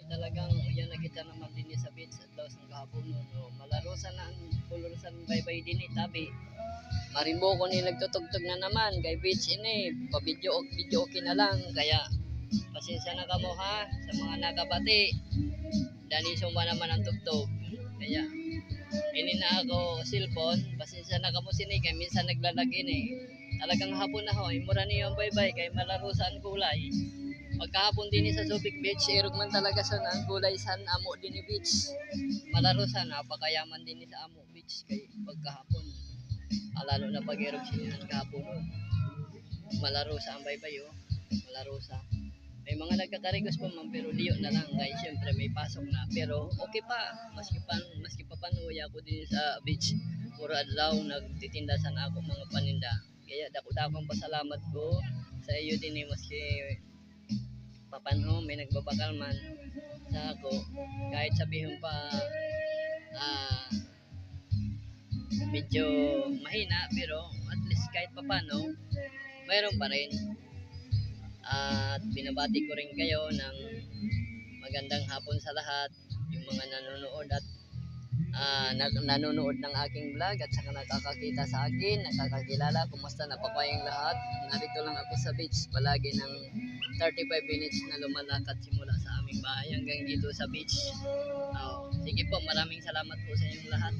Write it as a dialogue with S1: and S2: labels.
S1: talagang yan nakita naman din sa beach at daw sa gahapon no, no. Malaro sa na pulusan baybay din tabi. Marimbo ko ni nagtutugtog na naman kay beach ini, pa video okay na lang kaya pasensya na kamo ha sa mga nakabati. Dali suma naman ang tugtog. Kaya ini na ako cellphone, pasensya na kamo sini kay minsan naglalagin eh. Talagang hapon na ho, imura niyo ang baybay kay malaro sa kulay. Pagkahapon din sa Subic Beach, irog man talaga sa ang kulay san amo din ni beach. Malaro sa napakayaman din sa amo beach kay pagkahapon. Lalo na pag irog sila kahapon. Malaro sa ang baybay oh. Malaro sa may mga nagkakarigos pa man pero liyo na lang guys syempre may pasok na pero okay pa maski pa panuya ako din sa beach puro adlaw nagtitinda sa ako mga paninda kaya dako-dakong pasalamat ko sa iyo din maski papano may nagbabakal man sa ako kahit sabihin pa medyo mahina pero at least kahit papano mayroon pa rin at binabati ko rin kayo ng magandang hapon sa lahat yung mga nanonood at nanonood ng aking vlog at saka nakakakita sa akin, nakakakilala, kumusta napapayang lahat. Narito lang ako sa beach palagi ng 35 minutes na lumalakad simula sa aming bahay hanggang dito sa beach. Sige po, maraming salamat po sa inyong lahat.